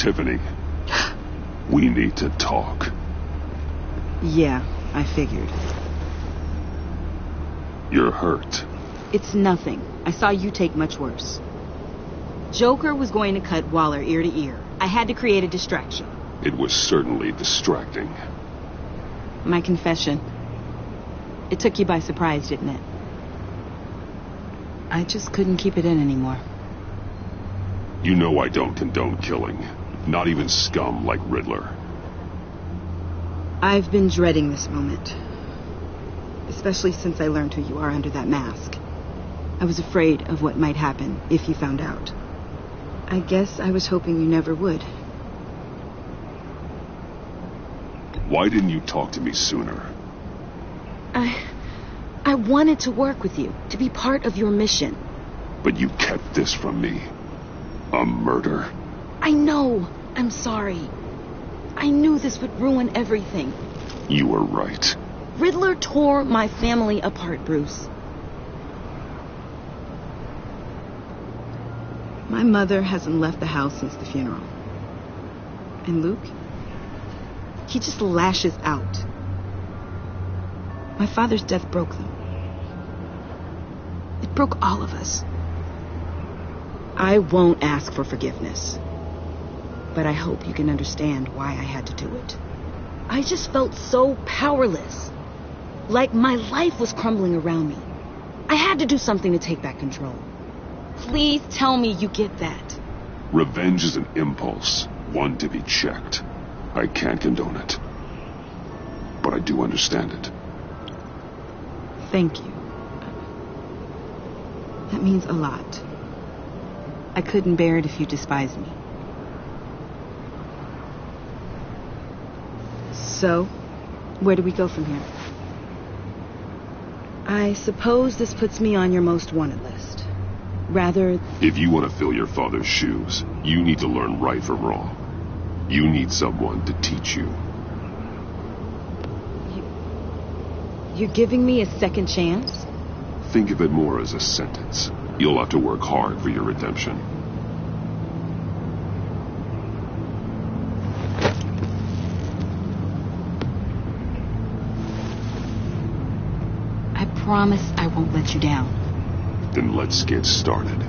Tiffany, we need to talk. Yeah, I figured. You're hurt. It's nothing. I saw you take much worse. Joker was going to cut Waller ear to ear. I had to create a distraction. It was certainly distracting. My confession. It took you by surprise, didn't it? I just couldn't keep it in anymore. You know I don't condone killing. Not even scum like Riddler. I've been dreading this moment. Especially since I learned who you are under that mask. I was afraid of what might happen if you found out. I guess I was hoping you never would. Why didn't you talk to me sooner? I wanted to work with you, to be part of your mission. But you kept this from me. A murder. I know. I'm sorry. I knew this would ruin everything. You were right. Riddler tore my family apart, Bruce. My mother hasn't left the house since the funeral. And Luke? He just lashes out. My father's death broke them. It broke all of us. I won't ask for forgiveness. But I hope you can understand why I had to do it. I just felt so powerless. Like my life was crumbling around me. I had to do something to take back control. Please tell me you get that. Revenge is an impulse, one to be checked. I can't condone it. But I do understand it. Thank you. That means a lot. I couldn't bear it if you despised me. So, where do we go from here? I suppose this puts me on your most wanted list. Rather... If you want to fill your father's shoes, you need to learn right from wrong. You need someone to teach you. You're giving me a second chance? Think of it more as a sentence. You'll have to work hard for your redemption. I promise I won't let you down. Then let's get started.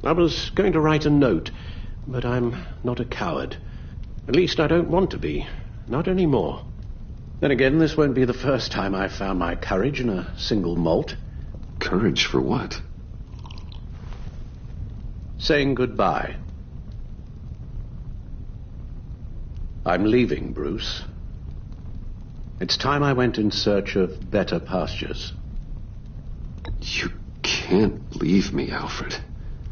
I was going to write a note, but I'm not a coward. At least I don't want to be. Not anymore. Then again, this won't be the first time I've found my courage in a single malt. Courage for what? Saying goodbye. I'm leaving, Bruce. It's time I went in search of better pastures. You can't leave me, Alfred.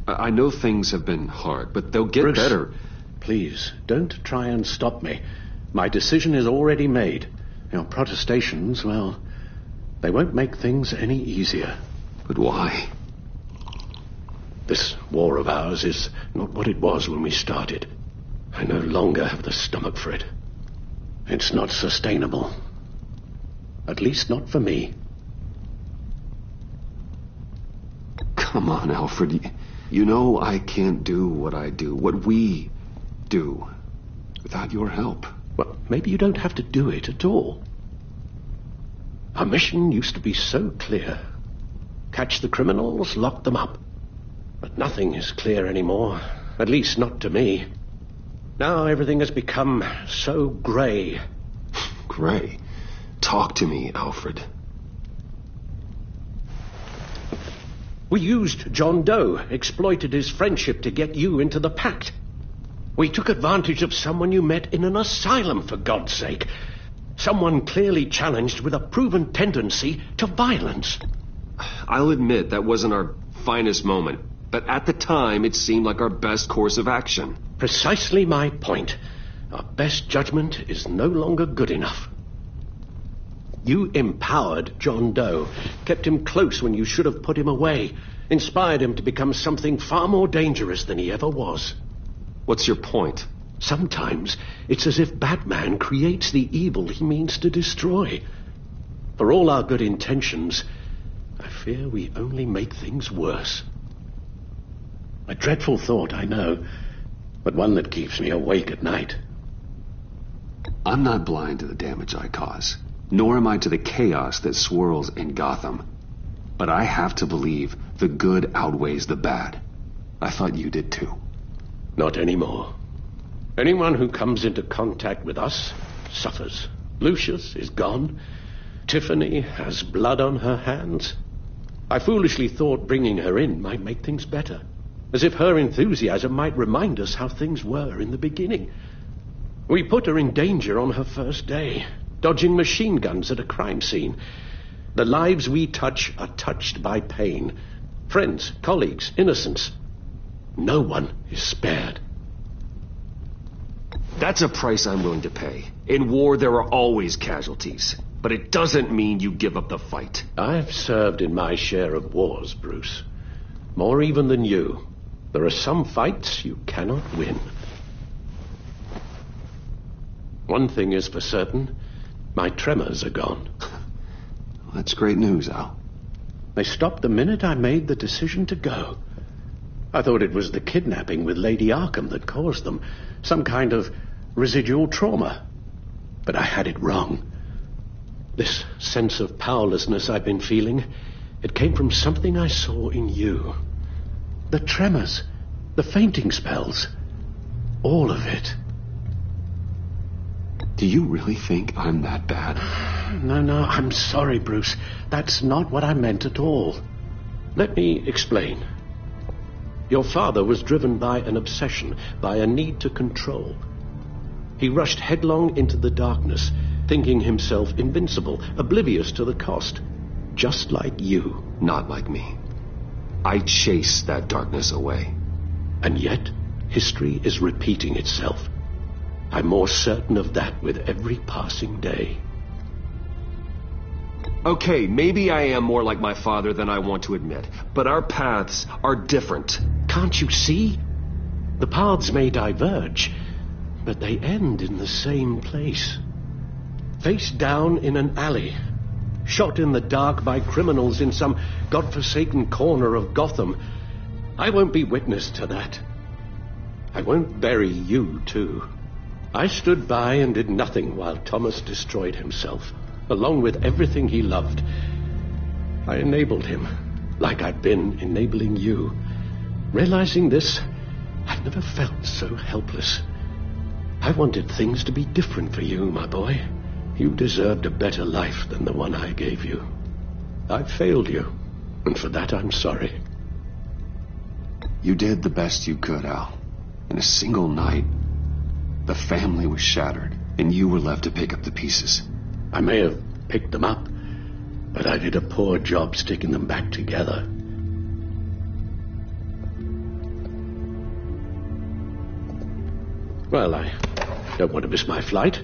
I know things have been hard, but they'll get Bruce, better. Please, don't try and stop me. My decision is already made. Your protestations, well, they won't make things any easier. But why? This war of ours is not what it was when we started. I no longer have the stomach for it. It's not sustainable. At least not for me. Come on, Alfred. You know I can't do what I do, what we do, without your help. Well, maybe you don't have to do it at all. Our mission used to be so clear. Catch the criminals, lock them up. But nothing is clear anymore, at least not to me. Now everything has become so grey. Ray. Talk to me, Alfred. We used John Doe, exploited his friendship to get you into the pact. We took advantage of someone you met in an asylum, for God's sake. Someone clearly challenged with a proven tendency to violence. I'll admit that wasn't our finest moment, but at the time it seemed like our best course of action. Precisely my point. Our best judgment is no longer good enough. You empowered John Doe, kept him close when you should have put him away, inspired him to become something far more dangerous than he ever was. What's your point? Sometimes it's as if Batman creates the evil he means to destroy. For all our good intentions, I fear we only make things worse. A dreadful thought, I know, but one that keeps me awake at night. I'm not blind to the damage I cause, nor am I to the chaos that swirls in Gotham. But I have to believe the good outweighs the bad. I thought you did too. Not anymore. Anyone who comes into contact with us suffers. Lucius is gone. Tiffany has blood on her hands. I foolishly thought bringing her in might make things better, as if her enthusiasm might remind us how things were in the beginning. We put her in danger on her first day, dodging machine guns at a crime scene. The lives we touch are touched by pain. Friends, colleagues, innocents. No one is spared. That's a price I'm willing to pay. In war, there are always casualties. But it doesn't mean you give up the fight. I've served in my share of wars, Bruce. More even than you. There are some fights you cannot win. One thing is for certain. My tremors are gone. That's great news, Al. They stopped the minute I made the decision to go. I thought it was the kidnapping with Lady Arkham that caused them. Some kind of residual trauma. But I had it wrong. This sense of powerlessness I've been feeling, it came from something I saw in you. The tremors, the fainting spells, all of it. Do you really think I'm that bad? No, I'm sorry, Bruce. That's not what I meant at all. Let me explain. Your father was driven by an obsession, by a need to control. He rushed headlong into the darkness, thinking himself invincible, oblivious to the cost. Just like you. Not like me. I chase that darkness away. And yet, history is repeating itself. I'm more certain of that with every passing day. Okay, maybe I am more like my father than I want to admit, but our paths are different. Can't you see? The paths may diverge, but they end in the same place. Face down in an alley, shot in the dark by criminals in some godforsaken corner of Gotham. I won't be witness to that. I won't bury you, too. I stood by and did nothing while Thomas destroyed himself, along with everything he loved. I enabled him, like I'd been enabling you. Realizing this, I've never felt so helpless. I wanted things to be different for you, my boy. You deserved a better life than the one I gave you. I failed you, and for that I'm sorry. You did the best you could, Al. In a single night, the family was shattered, and you were left to pick up the pieces. I may have picked them up, but I did a poor job sticking them back together. Well, I don't want to miss my flight.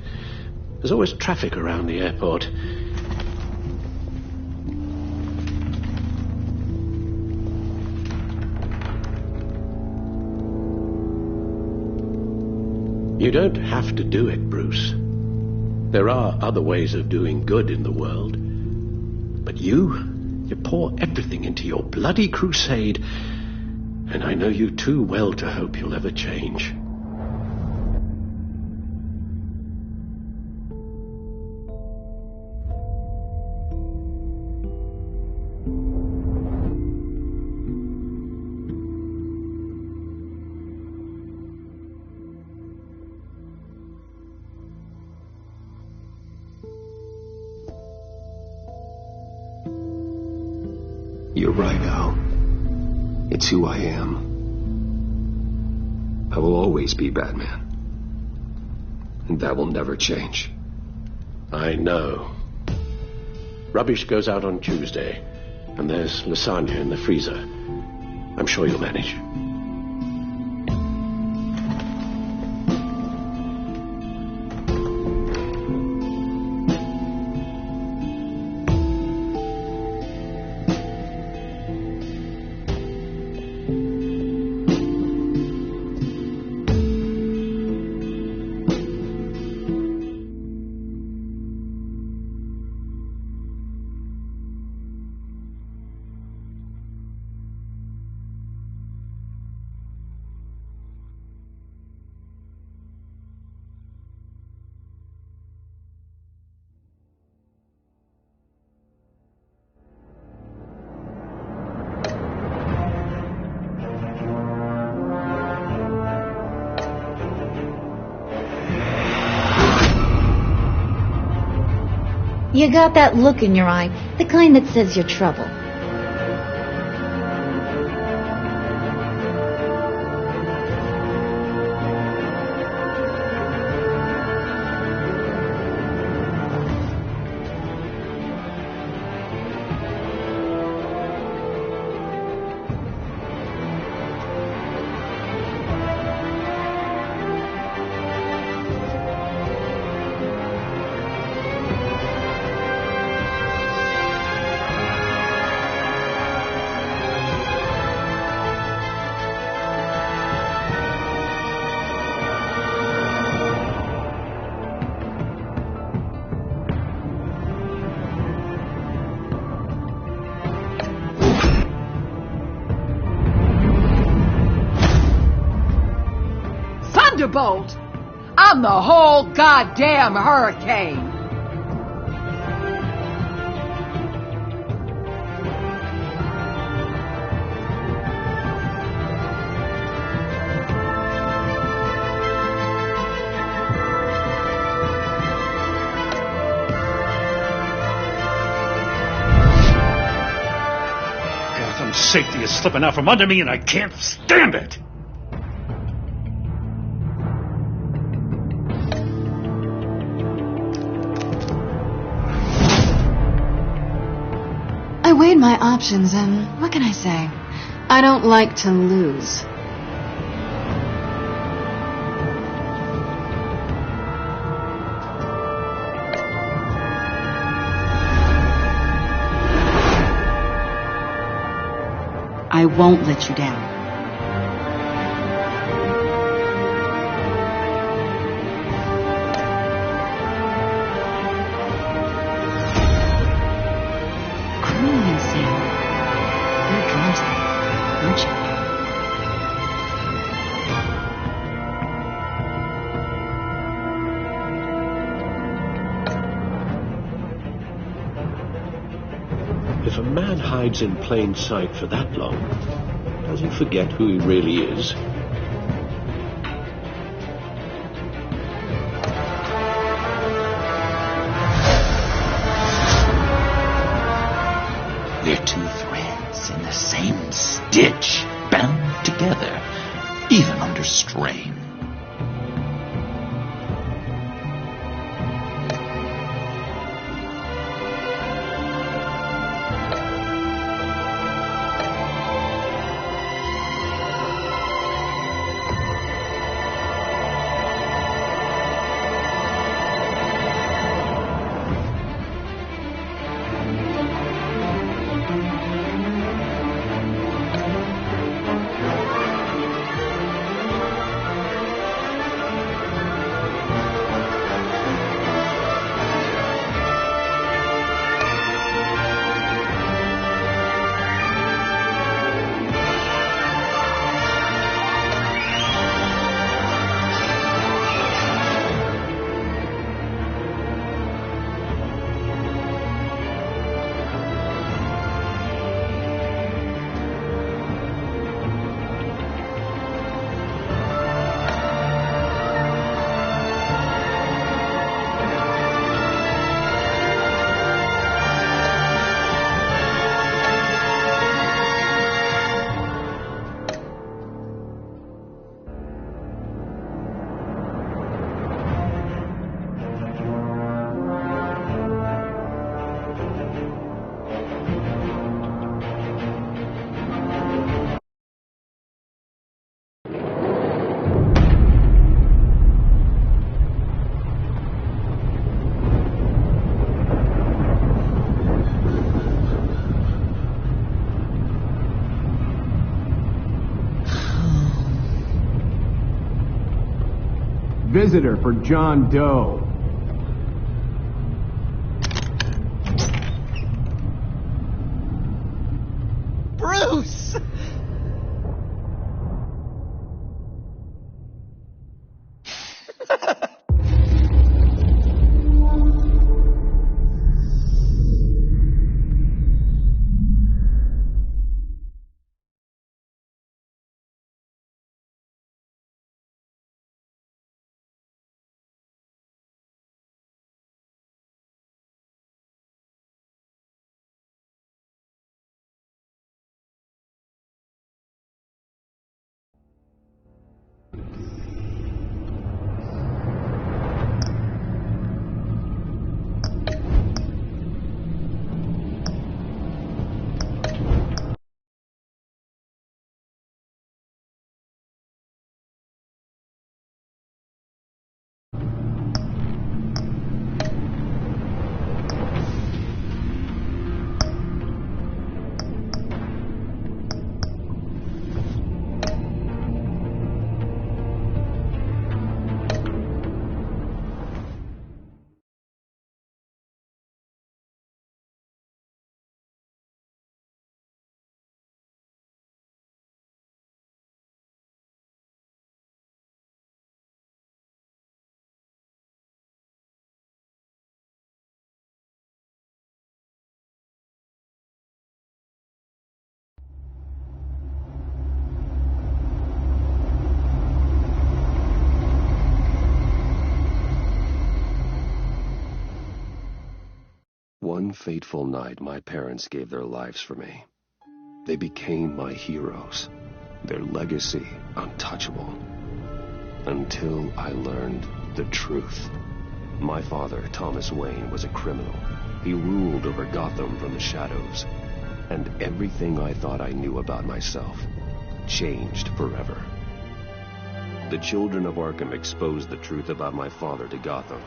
There's always traffic around the airport. You don't have to do it, Bruce. There are other ways of doing good in the world. But you pour everything into your bloody crusade, and I know you too well to hope you'll ever change. You're right, Al. It's who I am. I will always be Batman. And that will never change. I know. Rubbish goes out on Tuesday, and there's lasagna in the freezer. I'm sure you'll manage. You got that look in your eye, the kind that says you're trouble. Thunderbolt! I'm the whole goddamn hurricane! Gotham's safety is slipping out from under me and I can't stand it! I weighed my options, and what can I say? I don't like to lose. I won't let you down. If a man hides in plain sight for that long, does he forget who he really is? We're two threads in the same stitch, bound together, even under strain. Visitor for John Doe. Bruce! One fateful night, my parents gave their lives for me. They became my heroes, their legacy untouchable. Until I learned the truth. My father, Thomas Wayne, was a criminal. He ruled over Gotham from the shadows. And everything I thought I knew about myself changed forever. The children of Arkham exposed the truth about my father to Gotham.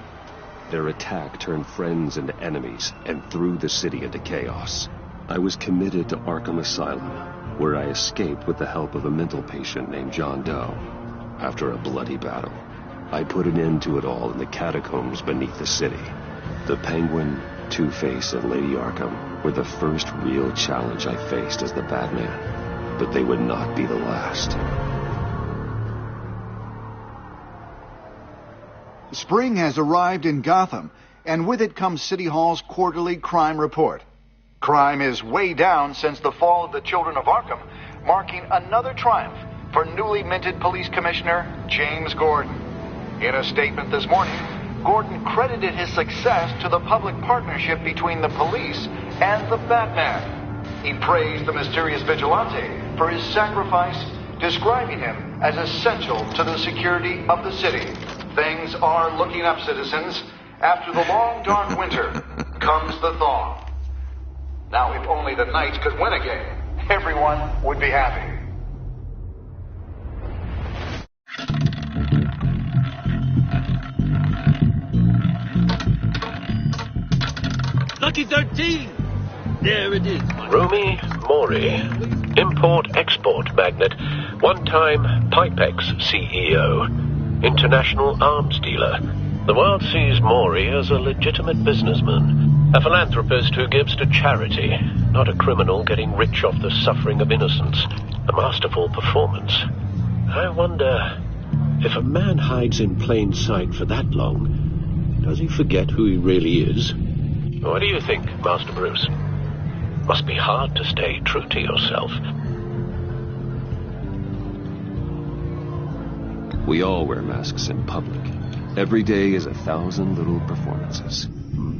Their attack turned friends into enemies and threw the city into chaos. I was committed to Arkham Asylum, where I escaped with the help of a mental patient named John Doe. After a bloody battle, I put an end to it all in the catacombs beneath the city. The Penguin, Two-Face, and Lady Arkham were the first real challenge I faced as the Batman, but they would not be the last. Spring has arrived in Gotham, and with it comes City Hall's quarterly crime report. Crime is way down since the fall of the Children of Arkham, marking another triumph for newly minted Police Commissioner James Gordon. In a statement this morning, Gordon credited his success to the public partnership between the police and the Batman. He praised the mysterious vigilante for his sacrifice, describing him as essential to the security of the city. Things are looking up, citizens. After the long, dark winter comes the thaw. Now, if only the Knights could win again, everyone would be happy. Lucky 13! There it is. Rumi Mori, import-export magnate, one-time Pipex CEO, international arms dealer. The world sees Mori as a legitimate businessman, a philanthropist who gives to charity, not a criminal getting rich off the suffering of innocence. A masterful performance. I wonder, if a man hides in plain sight for that long, does he forget who he really is? What do you think, Master Bruce? Must be hard to stay true to yourself. We all wear masks in public. Every day is 1,000 little performances.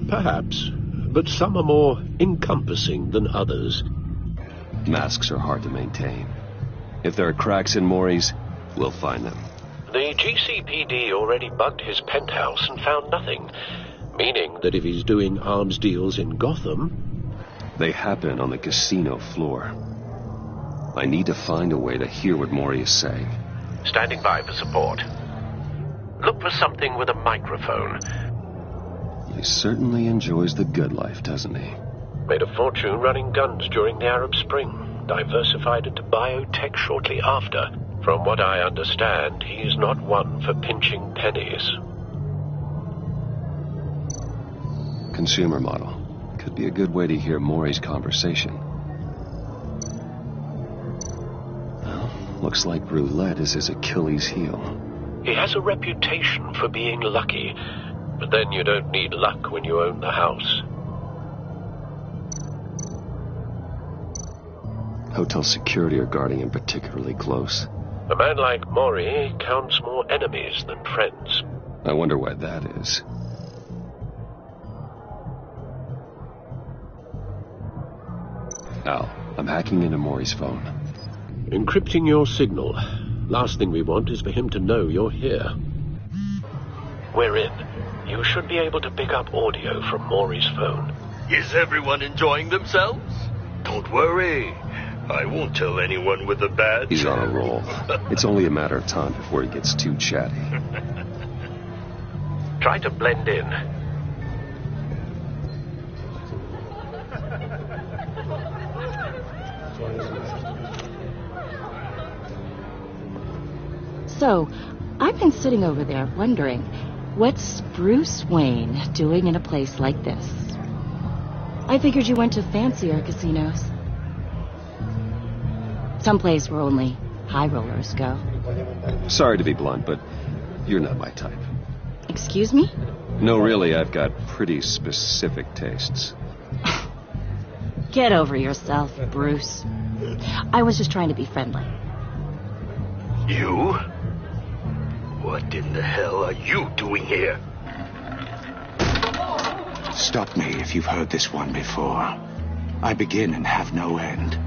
Perhaps, but some are more encompassing than others. Masks are hard to maintain. If there are cracks in Mori's, we'll find them. The GCPD already bugged his penthouse and found nothing, meaning that if he's doing arms deals in Gotham... They happen on the casino floor. I need to find a way to hear what Mori is saying. Standing by for support. Look for something with a microphone. He certainly enjoys the good life, doesn't he? Made a fortune running guns during the Arab Spring. Diversified into biotech shortly after. From what I understand, he's not one for pinching pennies. Consumer model. Could be a good way to hear Maury's conversation. Well, looks like roulette is his Achilles heel. He has a reputation for being lucky, but then you don't need luck when you own the house. Hotel security are guarding him particularly close. A man like Maury counts more enemies than friends. I wonder why that is. Al, I'm hacking into Maury's phone. Encrypting your signal. Last thing we want is for him to know you're here. We're in. You should be able to pick up audio from Maury's phone. Is everyone enjoying themselves? Don't worry. I won't tell anyone with a badge. He's on a roll. It's only a matter of time before he gets too chatty. Try to blend in. So, I've been sitting over there wondering, what's Bruce Wayne doing in a place like this? I figured you went to fancier casinos. Someplace where only high rollers go. Sorry to be blunt, but you're not my type. Excuse me? No, really, I've got pretty specific tastes. Get over yourself, Bruce. I was just trying to be friendly. You? What in the hell are you doing here? Stop me if you've heard this one before. I begin and have no end.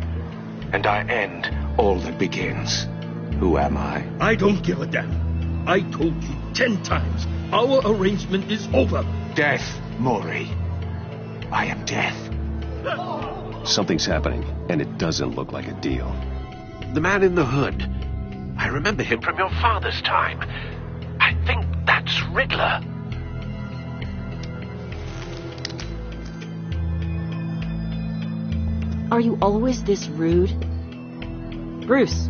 And I end all that begins. Who am I? I don't give a damn. I told you 10 times. Our arrangement is over. Death, Maury. I am death. Something's happening, and it doesn't look like a deal. The man in the hood. I remember him from your father's time. I think that's Riddler. Are you always this rude? Bruce.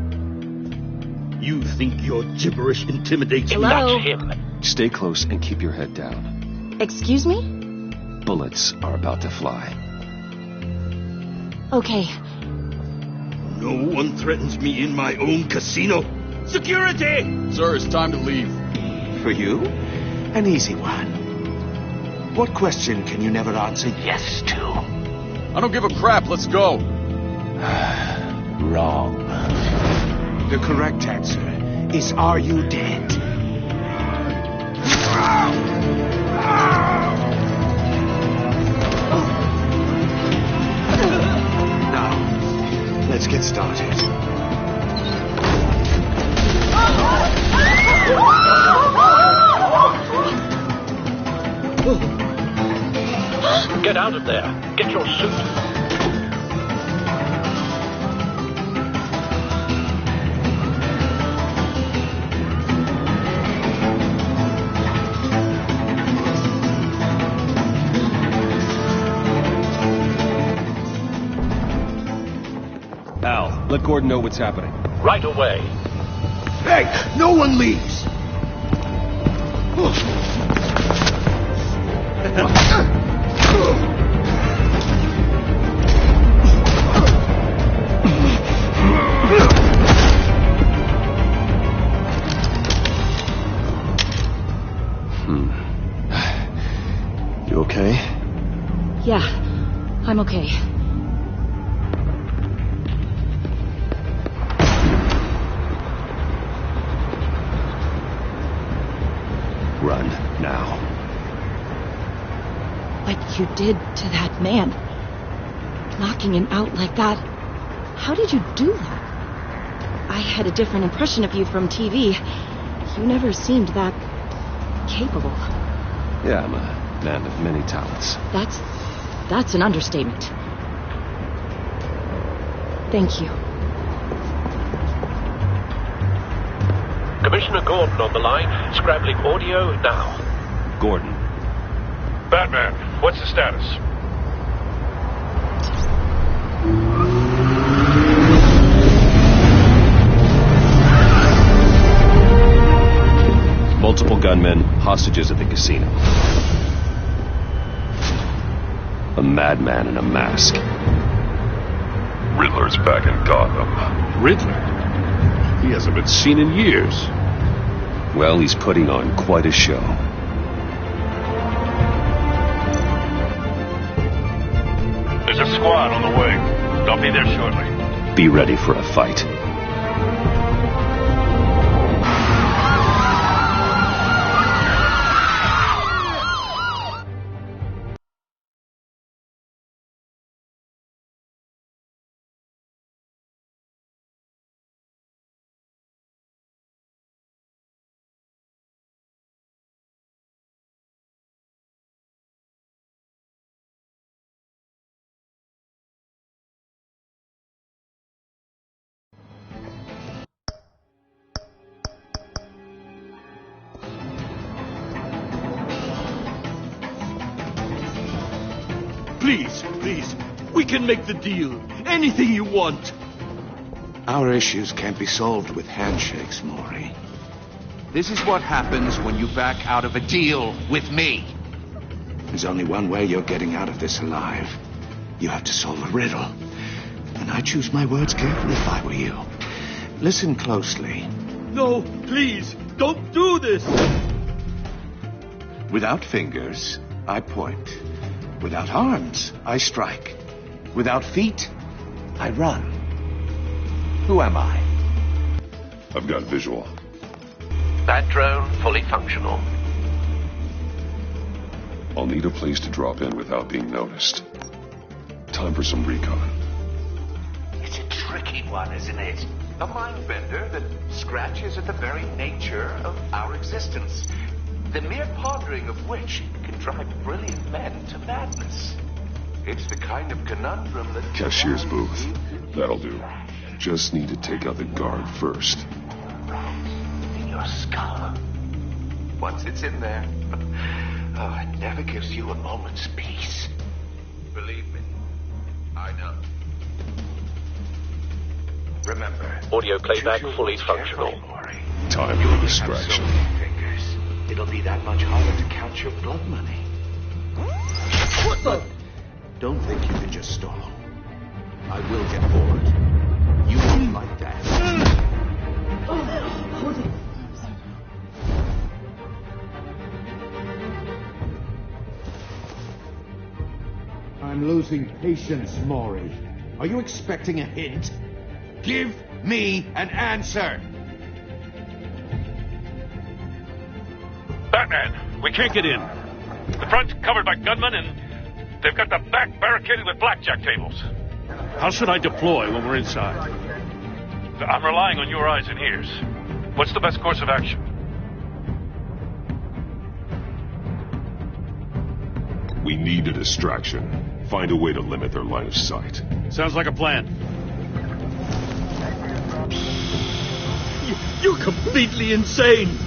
You think your gibberish intimidates me? Hello? That's him. Stay close and keep your head down. Excuse me? Bullets are about to fly. Okay. No one threatens me in my own casino. Security! Sir, it's time to leave. For you? An easy one. What question can you never answer yes to? I don't give a crap. Let's go. Wrong. The correct answer is, are you dead? Now, let's get started. Get out of there. Get your suit. Al, let Gordon know what's happening. Right away. Hey, no one leaves. You okay? Yeah, I'm okay. Run, now. What you did to that man, knocking him out like that, how did you do that? I had a different impression of you from TV. You never seemed that capable. Yeah, I'm a man of many talents. That's an understatement. Thank you. Commissioner Gordon on the line, scrambling audio now. Gordon. Batman, what's the status? Several gunmen, hostages at the casino. A madman in a mask. Riddler's back in Gotham. Riddler? He hasn't been seen in years. Well, he's putting on quite a show. There's a squad on the way. They'll be there shortly. Be ready for a fight. Please, we can make the deal. Anything you want. Our issues can't be solved with handshakes, Maury. This is what happens when you back out of a deal with me. There's only one way you're getting out of this alive. You have to solve a riddle. And I choose my words carefully if I were you. Listen closely. No, please, don't do this. Without fingers, I point. Without arms, I strike. Without feet, I run. Who am I? I've got visual. That drone fully functional. I'll need a place to drop in without being noticed. Time for some recon. It's a tricky one, isn't it? A mind bender that scratches at the very nature of our existence. The mere pondering of which can drive brilliant men to madness. It's the kind of conundrum that... Cashier's booth. That'll do. Just need to take out the guard first. In your skull. Once it's in there, it never gives you a moment's peace. Believe me, I know. Remember, audio playback fully functional. Time for a distraction. It'll be that much harder to count your blood money. What the? Don't think you can just stall. I will get bored. You won't like that. I'm losing patience, Maury. Are you expecting a hint? Give me an answer! Batman, we can't get in. The front's covered by gunmen, and they've got the back barricaded with blackjack tables. How should I deploy when we're inside? I'm relying on your eyes and ears. What's the best course of action? We need a distraction. Find a way to limit their line of sight. Sounds like a plan. You're completely insane.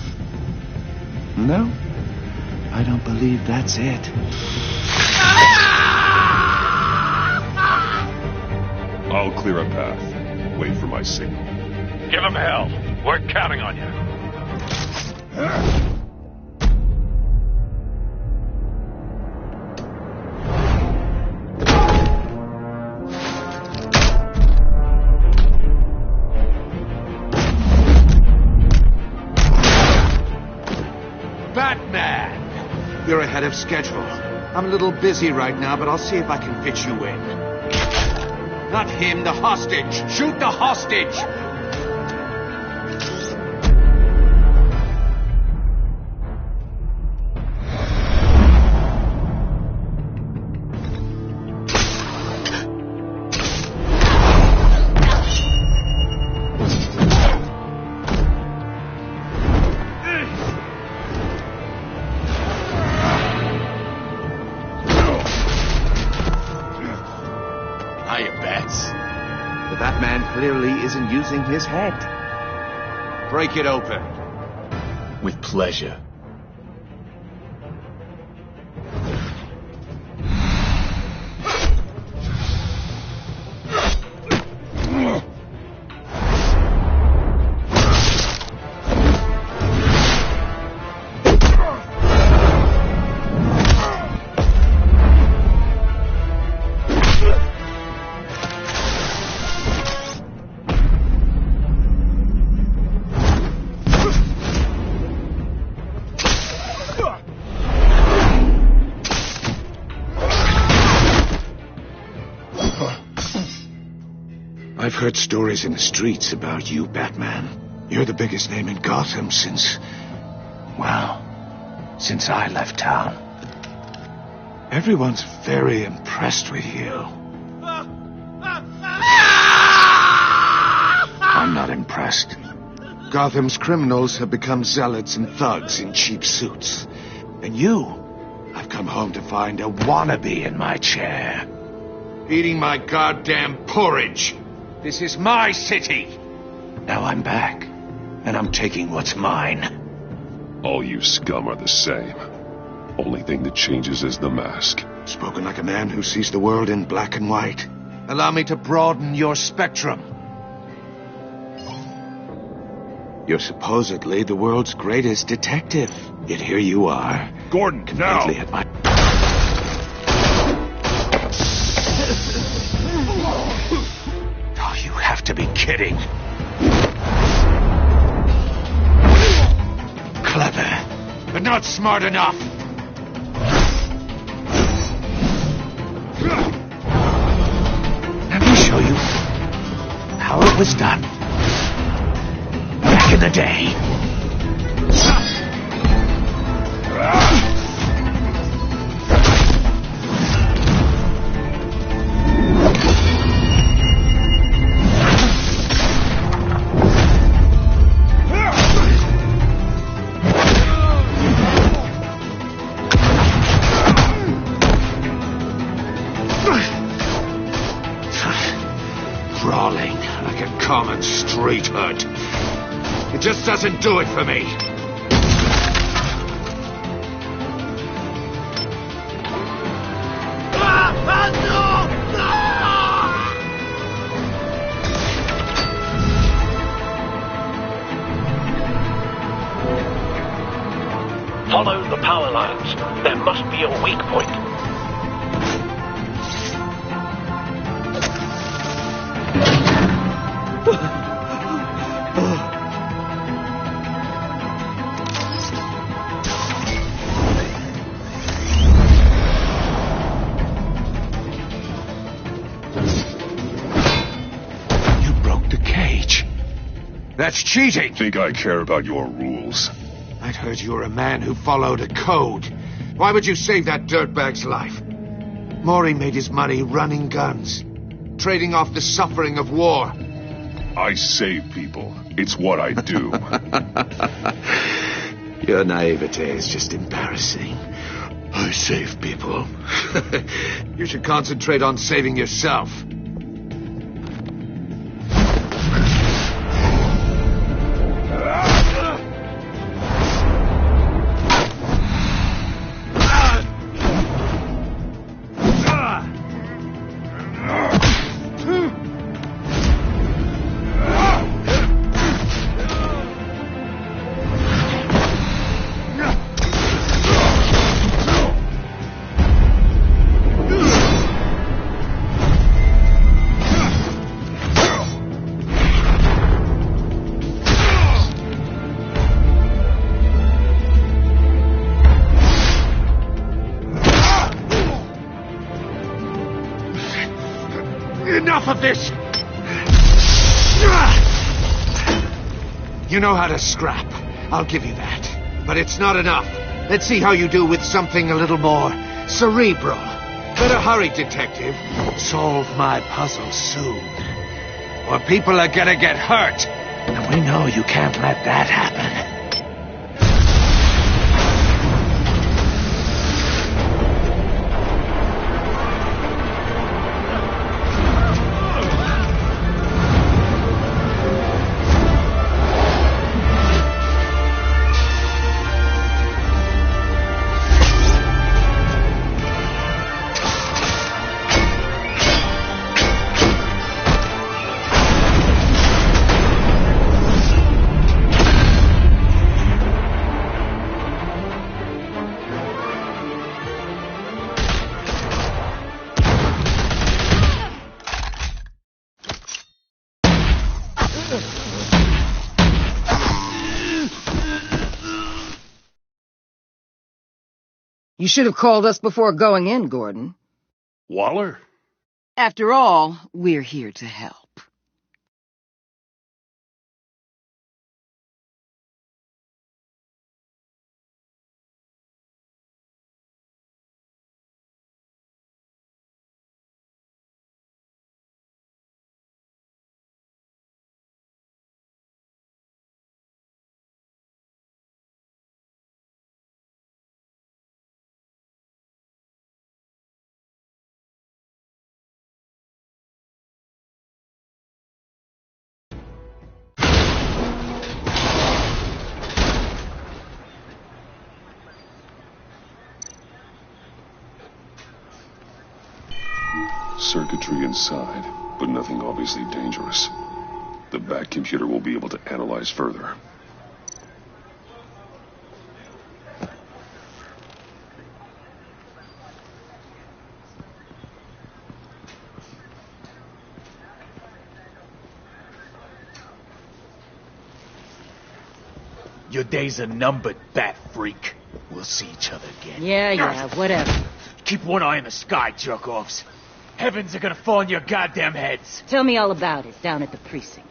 No, I don't believe that's it. I'll clear a path. Wait for my signal. Give them hell. We're counting on you. Batman! You're ahead of schedule. I'm a little busy right now, but I'll see if I can fit you in. Not him, the hostage! Shoot the hostage! Clearly isn't using his head. Break it open. With pleasure. heard stories in the streets about you, Batman. You're the biggest name in Gotham since I left town. Everyone's very impressed with you. I'm not impressed. Gotham's criminals have become zealots and thugs in cheap suits. And I've come home to find a wannabe in my chair. Eating my goddamn porridge. This is my city. Now I'm back, and I'm taking what's mine. All you scum are the same. Only thing that changes is the mask. Spoken like a man who sees the world in black and white. Allow me to broaden your spectrum. You're supposedly the world's greatest detective. Yet here you are. Gordon, now! At my... Oh, you have to be kidding. Clever, but not smart enough. Let me show you how it was done back in the day. Crawling like a common street hood. It just doesn't do it for me. Follow the power lines. There must be a weak point. You broke the cage. That's cheating. Think I care about your rules? I'd heard you were a man who followed a code. Why would you save that dirtbag's life? Mori made his money running guns, trading off the suffering of war. I save people. It's what I do. Your naivete is just embarrassing. I save people. You should concentrate on saving yourself. Enough of this! You know how to scrap. I'll give you that. But it's not enough. Let's see how you do with something a little more cerebral. Better hurry, detective. Solve my puzzle soon. Or people are gonna get hurt. And we know you can't let that happen. You should have called us before going in, Gordon. Waller? After all, we're here to help. circuitry inside, but nothing obviously dangerous. The back computer will be able to analyze further. Your days are numbered, bat freak. We'll see each other again. Yeah, whatever. Keep one eye in the sky, jerk-offs. Heavens are gonna fall on your goddamn heads. Tell me all about it down at the precinct.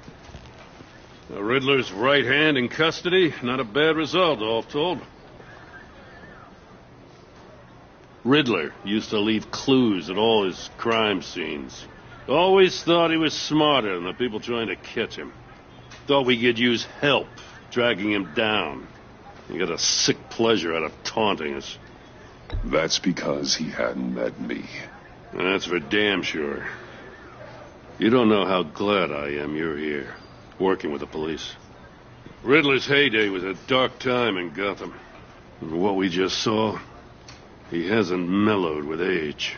The Riddler's right hand in custody. Not a bad result, all told. Riddler used to leave clues at all his crime scenes. Always thought he was smarter than the people trying to catch him. Thought we could use help dragging him down. He got a sick pleasure out of taunting us. That's because he hadn't met me. That's for damn sure. You don't know how glad I am you're here, working with the police. Riddler's heyday was a dark time in Gotham. And what we just saw, he hasn't mellowed with age.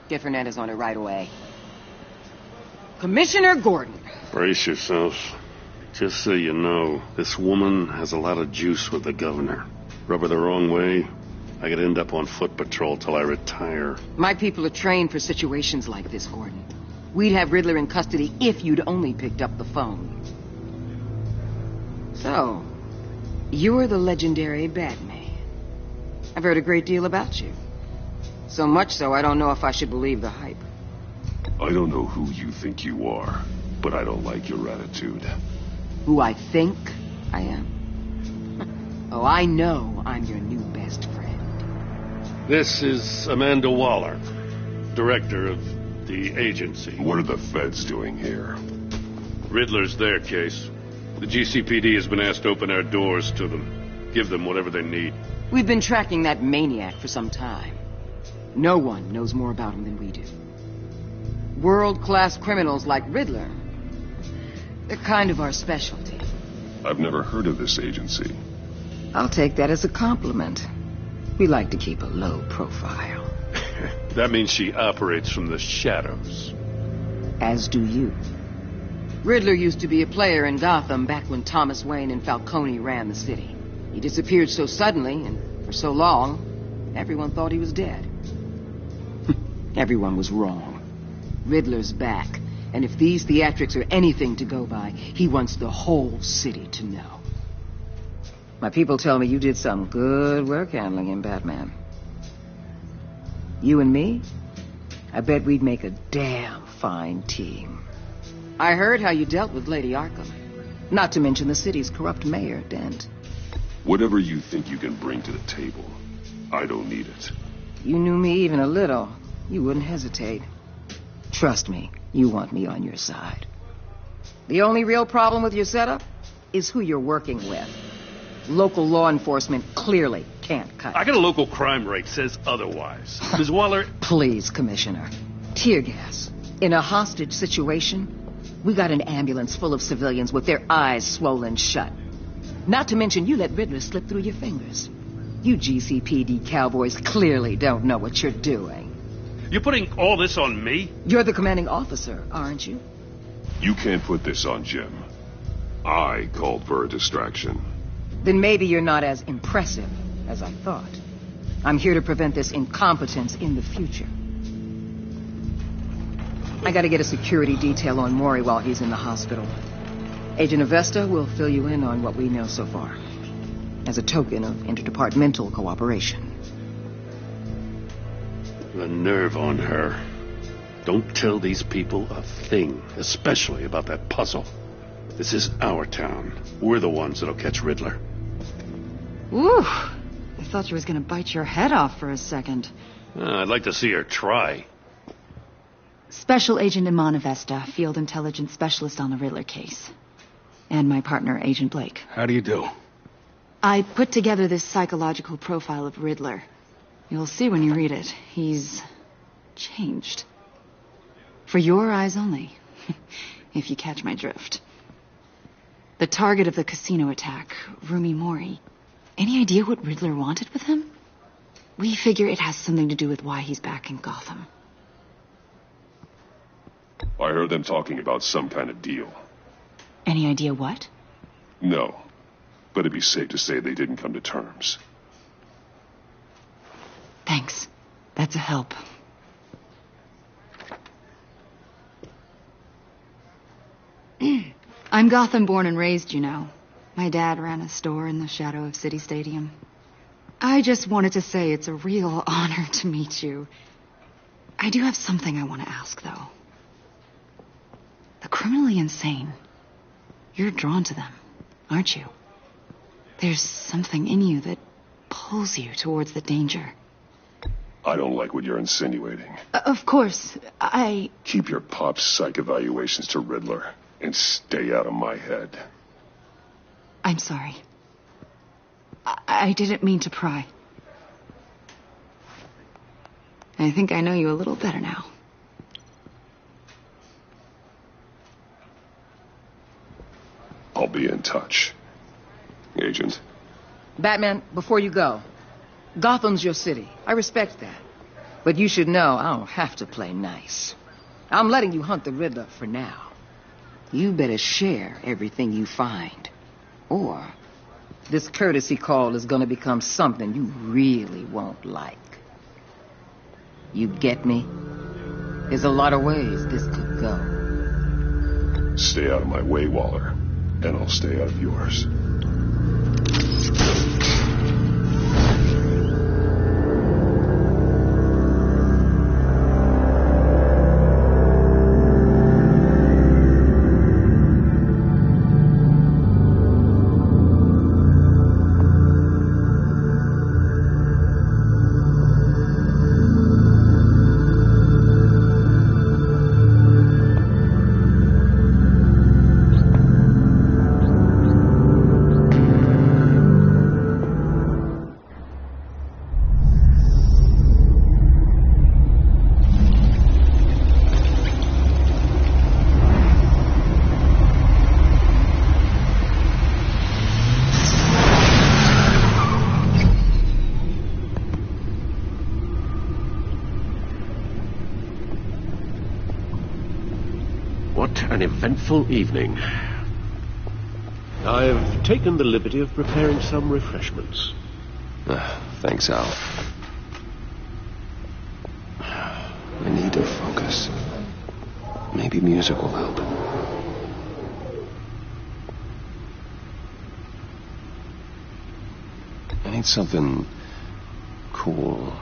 Get Fernandez on it right away. Commissioner Gordon. Brace yourselves. Just so you know, this woman has a lot of juice with the governor. Rub her the wrong way, I could end up on foot patrol till I retire. My people are trained for situations like this, Gordon. We'd have Riddler in custody if you'd only picked up the phone. So, you're the legendary Batman. I've heard a great deal about you. So much so, I don't know if I should believe the hype. I don't know who you think you are, but I don't like your attitude. Who I think I am? Oh, I know I'm your new best friend. This is Amanda Waller, director of the agency. What are the feds doing here? Riddler's their case. The GCPD has been asked to open our doors to them. Give them whatever they need. We've been tracking that maniac for some time. No one knows more about him than we do. World-class criminals like Riddler, they're kind of our specialty. I've never heard of this agency. I'll take that as a compliment. We like to keep a low profile. That means she operates from the shadows. As do you. Riddler used to be a player in Gotham back when Thomas Wayne and Falcone ran the city. He disappeared so suddenly and for so long, everyone thought he was dead. Everyone was wrong. Riddler's back, and if these theatrics are anything to go by, he wants the whole city to know. My people tell me you did some good work handling him, Batman. You and me, I bet we'd make a damn fine team. I heard how you dealt with Lady Arkham. Not to mention the city's corrupt mayor, Dent. Whatever you think you can bring to the table, I don't need it. You knew me even a little, you wouldn't hesitate. Trust me, you want me on your side. The only real problem with your setup is who you're working with. Local law enforcement clearly can't cut it. I got a local crime rate says otherwise. Ms. Waller... Please, Commissioner. Tear gas. In a hostage situation, we got an ambulance full of civilians with their eyes swollen shut. Not to mention you let Riddler slip through your fingers. You GCPD cowboys clearly don't know what you're doing. You're putting all this on me? You're the commanding officer, aren't you? You can't put this on Jim. I called for a distraction. Then maybe you're not as impressive as I thought. I'm here to prevent this incompetence in the future. I gotta get a security detail on Mori while he's in the hospital. Agent Avesta will fill you in on what we know so far, as a token of interdepartmental cooperation. The nerve on her. Don't tell these people a thing, especially about that puzzle. This is our town. We're the ones that'll catch Riddler. Ooh, I thought you was gonna bite your head off for a second. I'd like to see her try. Special Agent Iman Avesta, Field Intelligence Specialist on the Riddler case. And my partner, Agent Blake. How do you do? I put together this psychological profile of Riddler. You'll see when you read it. He's changed. For your eyes only, if you catch my drift. The target of the casino attack, Rumi Mori. Any idea what Riddler wanted with him? We figure it has something to do with why he's back in Gotham. I heard them talking about some kind of deal. Any idea what? No, but it'd be safe to say they didn't come to terms. Thanks. That's a help. I'm Gotham born and raised, you know. My dad ran a store in the shadow of City Stadium. I just wanted to say it's a real honor to meet you. I do have something I want to ask, though. The criminally insane. You're drawn to them, aren't you? There's something in you that pulls you towards the danger. I don't like what you're insinuating. Of course, Keep your pop psych evaluations to Riddler and stay out of my head. I'm sorry. I didn't mean to pry. I think I know you a little better now. I'll be in touch. Agent. Batman, before you go, Gotham's your city. I respect that. But you should know I don't have to play nice. I'm letting you hunt the Riddler for now. You better share everything you find. Or this courtesy call is gonna become something you really won't like. You get me? There's a lot of ways this could go. Stay out of my way, Waller. And I'll stay out of yours. An eventful evening. I've taken the liberty of preparing some refreshments. Thanks, Al. I need to focus. Maybe music will help. I need something cool.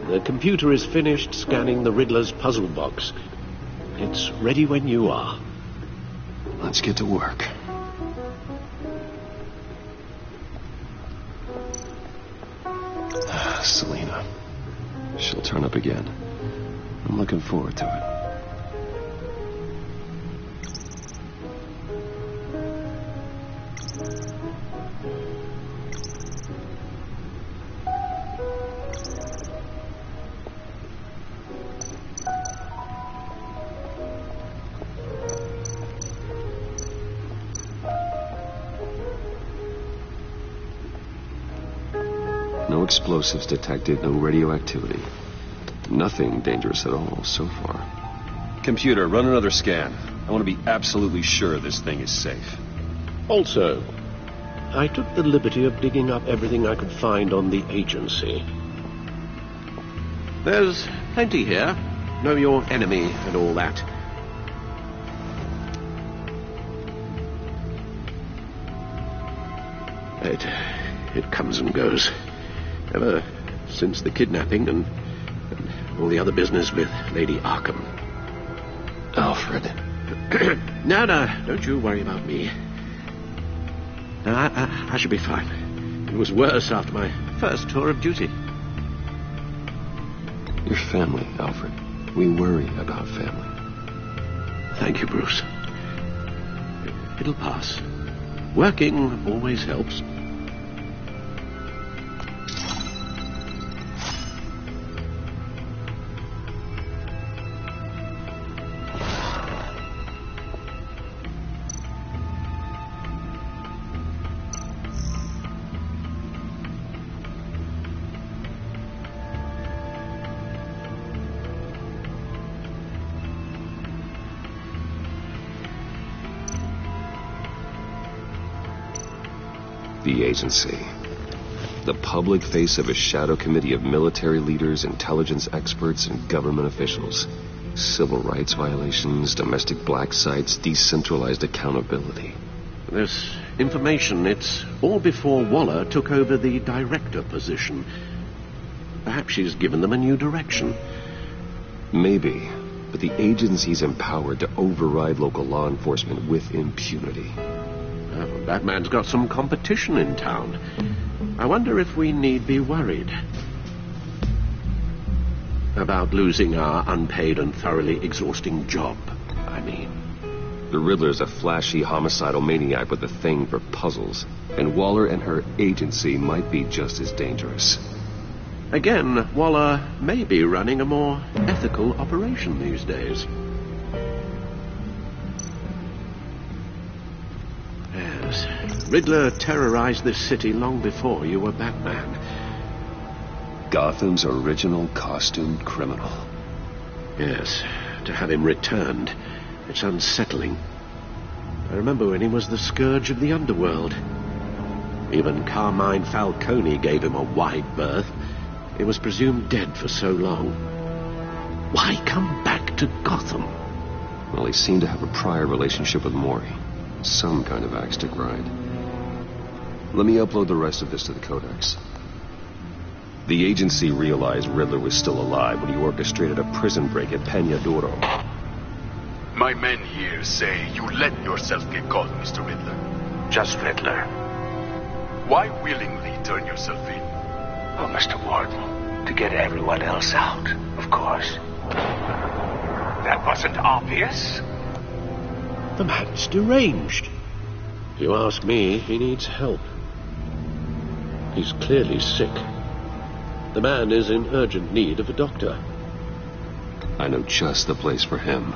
The computer is finished scanning the Riddler's puzzle box. It's ready when you are. Let's get to work. Selina. She'll turn up again. I'm looking forward to it. No explosives detected, no radioactivity. Nothing dangerous at all so far. Computer, run another scan. I want to be absolutely sure this thing is safe. Also, I took the liberty of digging up everything I could find on the agency. There's plenty here. Know your enemy and all that. It comes and goes. Ever since the kidnapping and all the other business with Lady Arkham. Alfred. No, don't you worry about me. No, I should be fine. It was worse after my first tour of duty. Your family, Alfred. We worry about family. Thank you, Bruce. It'll pass. Working always helps. The agency. The public face of a shadow committee of military leaders, intelligence experts, and government officials. Civil rights violations, domestic black sites, decentralized accountability. This information, it's all before Waller took over the director position. Perhaps she's given them a new direction. Maybe, but the agency's empowered to override local law enforcement with impunity. Batman's got some competition in town. I wonder if we need be worried about losing our unpaid and thoroughly exhausting job, I mean. The Riddler's a flashy, homicidal maniac with a thing for puzzles, and Waller and her agency might be just as dangerous. Again, Waller may be running a more ethical operation these days. Yes, Riddler terrorized this city long before you were Batman. Gotham's original costumed criminal. Yes, to have him returned, it's unsettling. I remember when he was the scourge of the underworld. Even Carmine Falcone gave him a wide berth. He was presumed dead for so long. Why come back to Gotham? Well, he seemed to have a prior relationship with Mori. Some kind of axe to grind. Let me upload the rest of this to the Codex. The agency realized Riddler was still alive when he orchestrated a prison break at Peña Duro. My men here say you let yourself get caught, Mr. Riddler. Just Riddler. Why willingly turn yourself in? Oh, Mr. Warden, to get everyone else out, of course. That wasn't obvious. The man's deranged. If you ask me, he needs help. He's clearly sick. The man is in urgent need of a doctor. I know just the place for him.